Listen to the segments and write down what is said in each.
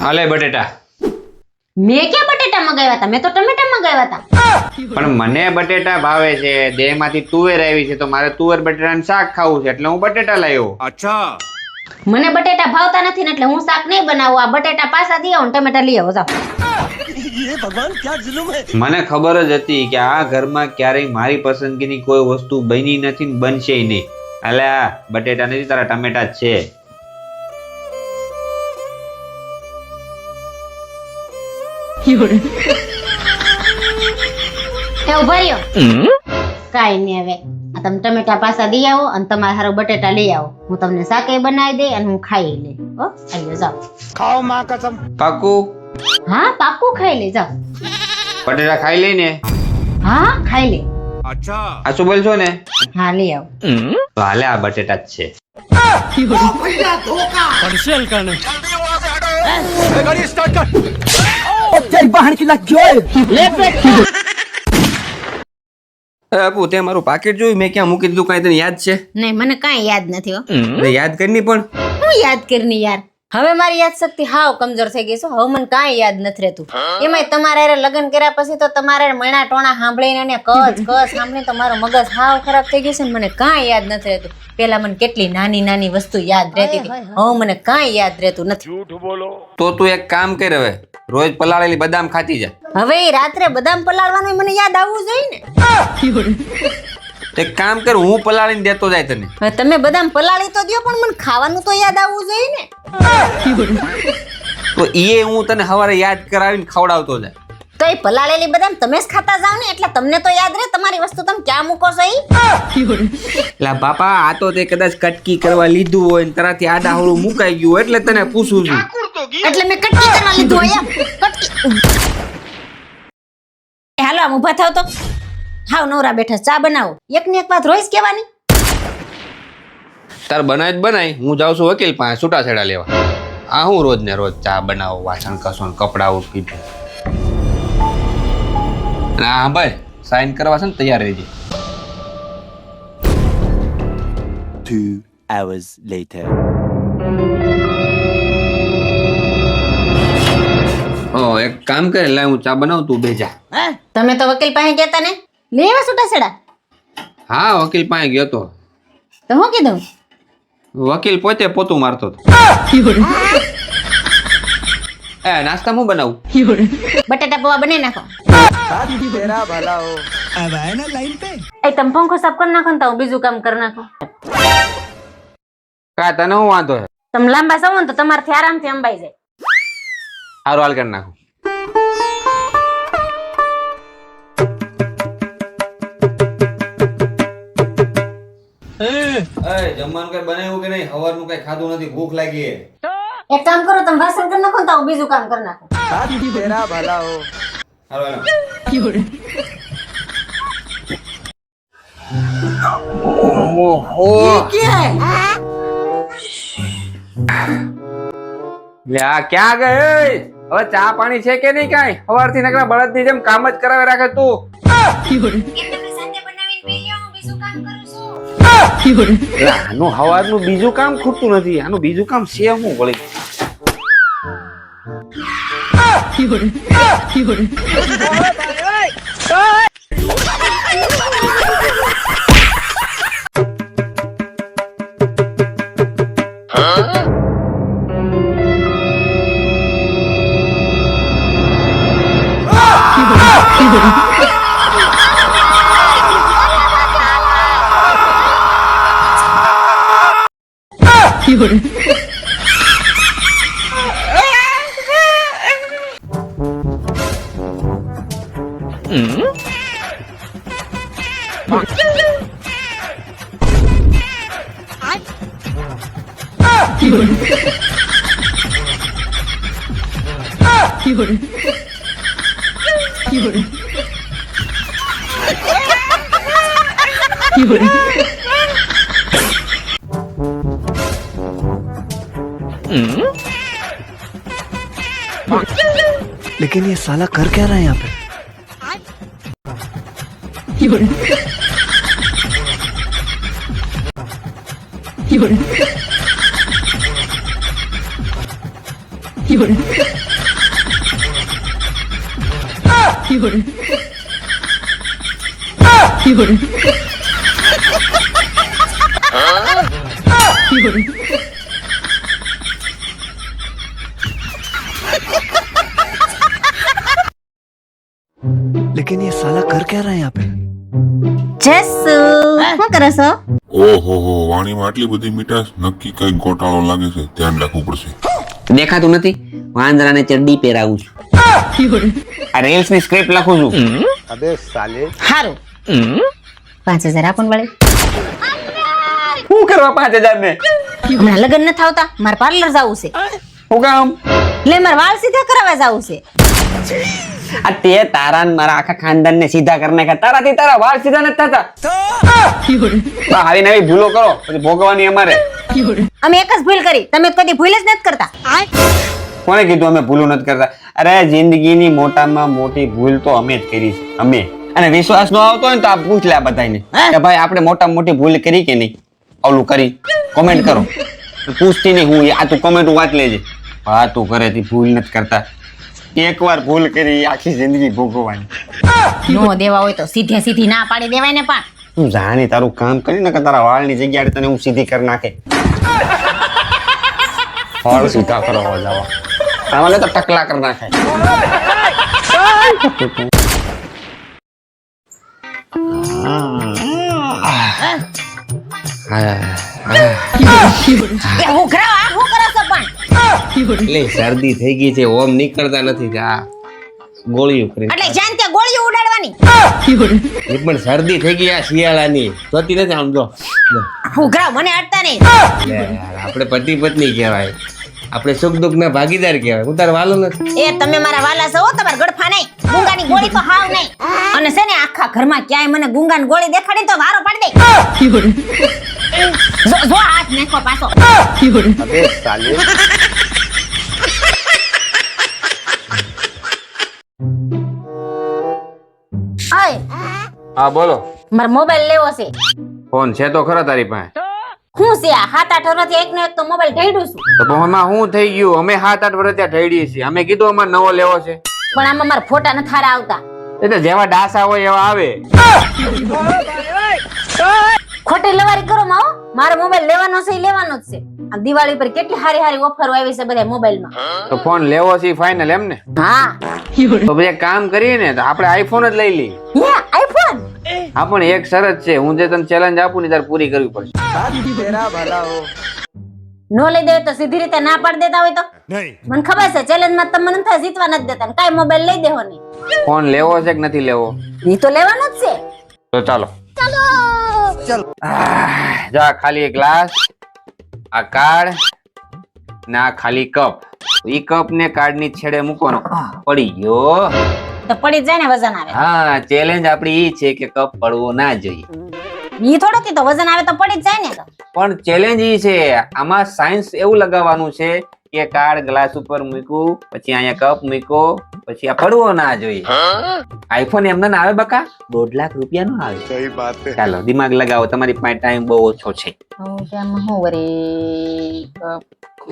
હાલે બટેટા. મેં ક્યાં બટેટા મંગાવ્યા હતા? મેં તો ટમેટા મંગાવ્યા હતા. પણ મને બટેટા ભાવે છે. દેહમાંથી તુવેર આવી છે તો મારે તુવેર બટેટાનું શાક ખાવું છે એટલે હું બટેટા લાવ્યો. अच्छा મને બટેટા ભાવતા નથી ને એટલે હું શાક નહીં બનાવું. આ બટેટા પાછા દઈ આવો ને ટમેટા લઈ આવો જાઓ. ये भगवान क्या जुल्म है। મને ખબર જ હતી કે આ ઘરમાં ક્યારેય મારી પસંદગીની કોઈ વસ્તુ બની નથી ને બનશે નહીં. એટલે આ બટેટા નથી, તારા ટમેટા જ છે. એ ઉભા રહ્યો. કાઈ નહીં હવે આ તમે ટમેટા પાછા દઈ આવો અને તમારે હારો બટેટા લઈ આવો. હું તમને શાકે બનાવી દે અને હું ખાઈ લે. હો આલ્યો જાઓ. खाओ माँ कसम। પાકું? હા પાક્કું ખાઈ લે જાઓ. બટેટા ખાઈ લઈને હા ખાઈ લે. अच्छा આ શું બોલશો ને? હા લઈ આવો. તો હાલે આ બટેટા જ છે. पर्शियल करने गाड़ी स्टार्ट कर। આપુ તે મારું પાકેટ જોયું મેં ક્યાં મૂકી દીધું, કાંઈ તને યાદ છે? નહીં મને કાંઈ યાદ નથી હો. અરે યાદ કરીને પણ હું યાદ કરીને યાર હવે મારી યાદ શક્તિ હાવ કમજોર થઈ ગઈ છે. હવે મને કાંઈ યાદ નથી રહેતું. એમાંય તમારે હારે લગ્ન કર્યા પછી તો તમારે મણા ટોણા સાંભળીને ને કચ કચ સાંભળીને તો મારું મગજ હાવ ખરાબ થઈ ગયું છે ને મને કાંઈ યાદ નથી રહેતું. પેલા મને કેટલી નાની નાની વસ્તુ યાદ રહેતી હતી, હવે મને કાંઈ યાદ રહેતું નથી. તો તું એક કામ કર, હવે રોજ પલાળેલી બદામ ખાતી જા. હવે ઈ રાત્રે બદામ પલાળવાનું મને યાદ આવવું જોઈએ ને. એક કામ કર, હું પલાળીને દેતો જાય તને. હવે તમે બદામ પલાળી તો દ્યો પણ મને ખાવાનું તો યાદ આવવું જોઈએ ને. તો ઈ હું તને સવારે યાદ કરાવીને ખવડાવતો જાય. તો એ પલાળેલી બદામ તમે જ ખાતા જાવ ને એટલે તમને તો યાદ રહે. તમારી વસ્તુ તમે ક્યાં મૂકો છો ઈ? લા બાપા, આ તો તે કદાચ કટકી કરવા લીધું હોય ને તારાથી આડાહળું મુકાઈ ગયું હોય એટલે તને પૂછું છું. એટલે મેં કટકી કરવા લીધું હોય એમ? કટકી. હાલો આમ ઊભા થાવ તો. હાવ નવરા બેઠા ચા બનાવો. એક ને એક વાત રોજ કહેવાની. તાર બનાય જ બનાય, હું જાઉં છું વકીલ પાસે છૂટાછેડા લેવા. આ હું રોજ ને રોજ ચા બનાવો, વાસણ કસો ને કપડા ઉટકી. હા ભાઈ, સાઈન કરવા છે ને તૈયાર રહેજે. 2 hours later. એક કામ કરે, લાય હું ચા બનાવું, તું બેજા. તમે તો વકીલ પાસે ગયા ને લેવા છૂટાછેડા? હા, વકીલ પાસે ગયો તો. તો હું કીધું? વકીલ પોતે પોતું મારતો હતો. એ નાસ્તા હું બનાવું? બટાટા પૌવા બનાવી નાખો. अब आए ना लाइन पे। એ તમે પંખો સાફ કરી નાખો ને તો હું બીજું કામ કરી નાખો. કા તને હું વાંધો છે? તમે લાંબા સવો ને તો તમારથી આરામથી અંબાઈ જાય. સારું હાલ કરી નાખું. જમવાનું કઈ બનાવ્યું કે નહીં? સવારનું કઈ ખાધું નથી, ભૂખ લાગી. એક કામ કરો, તમે વાસણ કરી નાખો ને તો હું બીજું કામ કરી નાખું. હારું લે આ ક્યાં ગઈ? હવે ચા પાણી છે કે નહીં? કાંઈ સવારથી નકરા બળદની જેમ કામ જ કરાવે રાખે તું. આનું સવારનું બીજું કામ ખૂટતું નથી. આનું બીજું કામ છે હું વળી. लेकिन ये साला कर क्या रहा है यहाँ पे? लेकिन ये साला कर क्या रहा है यहाँ पे? જસુ શું કરો છો? ઓહો હો વાણીમાં આટલી બધી મીઠાશ નક્કી કઈ ગોટાળો લાગે છે ધ્યાન રાખવું પડશે દેખાતું નથી વાંદરાને ચડ્ડી પહેરાવું છું આ રીલ્સ ની સ્ક્રિપ્ટ લખું છું अबे साले હારું 5000 આપણ વળે. શું કરવા 5000 ને હમણાં લગ્ન નથી આવતા, મારે પાર્લર જવું છે. શું કામ એટલે મારે વાળ સીધા કરાવવા જવું છે. આ તે તારા ને મારા આખા ખાનદાન ને સીધા કરી નાખ્યા તારાથી તારા વાળ સીધા નથી થતા આવી નવી ભૂલો કરો પછી ભોગવાની અમારે અમે એક જ ભૂલ કરી, તમે કદી ભૂલ જ નથી કરતા. કોને કીધું અમે ભૂલો નથી કરતા? અરે જિંદગીની મોટામાં મોટી ભૂલ તો અમે જ કરી છે અમે. અને વિશ્વાસ ન આવતો હોય ને તો આ પૂછ લે આ બધાને કે ભાઈ આપણે મોટામાં મોટી ભૂલ કરી કે નહીં, ઓલું કરી કોમેન્ટ કરો. પૂછતી નહીં હું આ તું કોમેન્ટ વાંચ લેજે. હા તું કરે તી ભૂલ નથી કરતા, એકવાર ભૂલ કરી આખી જિંદગી ભોગવવાની. નો દેવા હોય તો સીધે સીધી ના પાડી દેવાય ને. પણ તું જાણે તારું કામ કરી ને કે તારા વાળની જગ્યાએ તને હું સીધી કરી નાખે. વાળ સીધા કરવા જાવ આમાં તો ટકલા કરી નાખે. એ ઉઘરાવ, આ શું કરો છો પણ? એટલે શરદી થઈ ગઈ છે ઓમ નીકળતા નથી કે આ ગોળીઓ કરી એટલે જાન તે ગોળીઓ ઉડાડવાની. એ પણ શરદી થઈ ગઈ આ શિયાળાની જોતી નથી આમ જો ઉઘરાવ, મને અડતા નહીં. લે યાર આપણે પતિ પત્ની કહેવાય, આપણે સુખ દુઃખ ના ભાગીદાર કહેવાય. હું તાર વાલો નથી. એ તમે મારા વાલા છો, તમારા ગડફા નહીં. ગુંગાની ગોળી તો હાવ નહીં. અને છે ને આખા ઘરમાં ક્યાંય મને ગુંગાની ગોળી દેખાડી તો વારો પાડી દે. જો હાથ નાખો પાછો. अबे साले ઓય, હા બોલો. મારો મોબાઈલ લેવો છે. ફોન છે તો ખરા તારી પાસે? હું છે આ 7-8 વર્ષથી એકનો એક તો મોબાઈલ ઢેડું છું. તો એમાં શું થઈ ગયું? અમે 7-8 વર્ષ ત્યાં ઢળીએ છીએ. અમે કીધું અમારે નવો લેવો છે. પણ આમાં મારા ફોટા નથી સારા આવતા. એટલે જેવા ડાસા હોય એવા આવે. ખોટી લવારી કરો માં હો. મારો મોબાઈલ લેવાનો છે ઈ લેવાનો જ છે. આ દિવાળી પર કેટલી હારી હારી ઓફર આવી છે બધા મોબાઈલમાં. તો ફોન લેવો છે ફાઇનલ એમ ને? હા. તો પછી એક કામ કરીએ ને તો આપણે આઈફોન જ લઈ લઈએ. હે આઈફોન? હા પણ એક શરત છે, હું જે તને ચેલેન્જ આપું ને તારે પૂરી કરવી પડશે. નો લઈ દે તો સીધી રીતે ના પાડી દેતા હોય તો? नहीं મને ખબર છે ચેલેન્જ માં તમને નથી જીતવા નથી દેતા. કાઈ મોબાઈલ લઈ દેવો નહીં. ફોન લેવો છે કે નથી લેવો? ઈ તો લેવાનો જ છે. તો ચાલો જા ખાલી એક ગ્લાસ, આ કાર્ડ ને આ ખાલી કપ. ઈ કપ ને કાર્ડ ની છેડે મૂકવાનો. પડી ગયો. તો પડી જ જાય ને વજન આવે. હા ચેલેન્જ આપડી ઈ છે કે કપ પડવો ના જોઈએ. ઈ થોડો કે તો વજન આવે તો પડી જ જાય ને. તો પણ ચેલેન્જ ઈ છે આમાં સાયન્સ એવું લગાવવાનું છે કે કાર્ડ ગ્લાસ ઉપર મૂક્યું પછી અહીંયા કપ મૂક્યો પછી આ પડવો ના જોઈએ. આઈફોન એમને ના આવે બકા, 1.5 લાખ રૂપિયા નો આવે. सही बात है ચાલો દિમાગ લગાવો, તમારી પાસે ટાઈમ બહુ ઓછો છે. હું કેમ હું વરી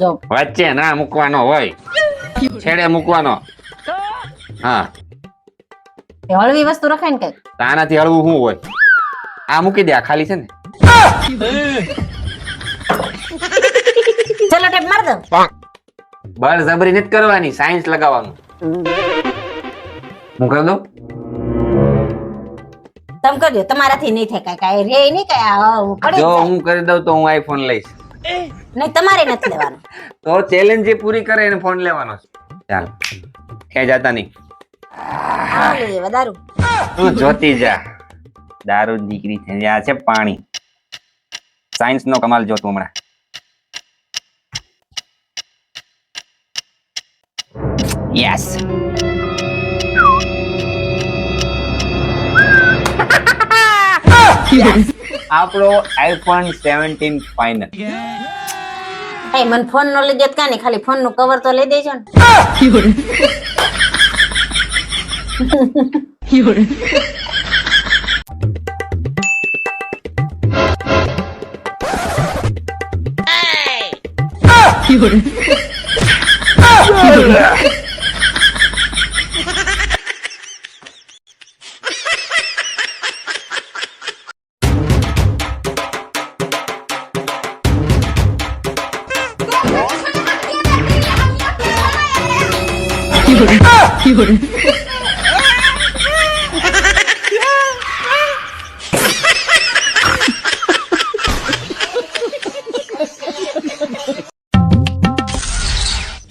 જો વચ્ચે ના મૂકવાનો હોય, છેડે મૂકવાનો. હા એ હળવી વસ્તુ રખાય ને કઈ. તો આનાથી હળવું શું હોય? આ મૂકી દે, આ ખાલી છે ને. ચલો ટેપ માર દો. બળજબરી નથી કરવાની, સાયન્સ લગાવવાનું. હું કરી દઉં? તમે કરજો, તમારાથી નહીં થાય કાઈ રે નહીં કાઈ પડી જો જાય. હું કરી દઉં તો હું આઈફોન લઈશ. નહીં તમારે નથી લેવાનું. તો ચેલેન્જ જે પૂરી કરે એને ફોન લેવાનો છે. ચાલ ક્યાં જાતા નહીં. આ લઈ લેવા દારૂ. તું જોતી જા, દારૂ દીકરી થઈ આ છે પાણી. સાયન્સ નો કમાલ જોતું હમણાં. યસ આપણો આઈફોન 17 ફાઇનલ. એ મને ફોન નો લઈ દેત કાંઈ નહીં, ખાલી ફોન નું કવર તો લઈ દેજો ને.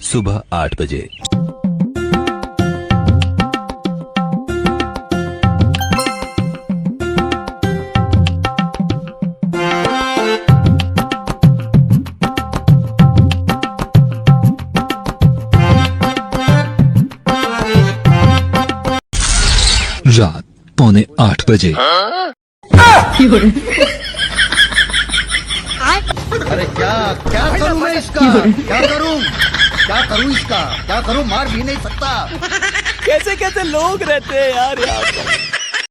सुबह 8 बजे। रात 7:45 बजे। अरे क्या करूं मैं इसका? क्या करूं इसका? क्या करूं? मार भी नहीं सकता। कैसे कैसे लोग रहते हैं यार यहाँ पर।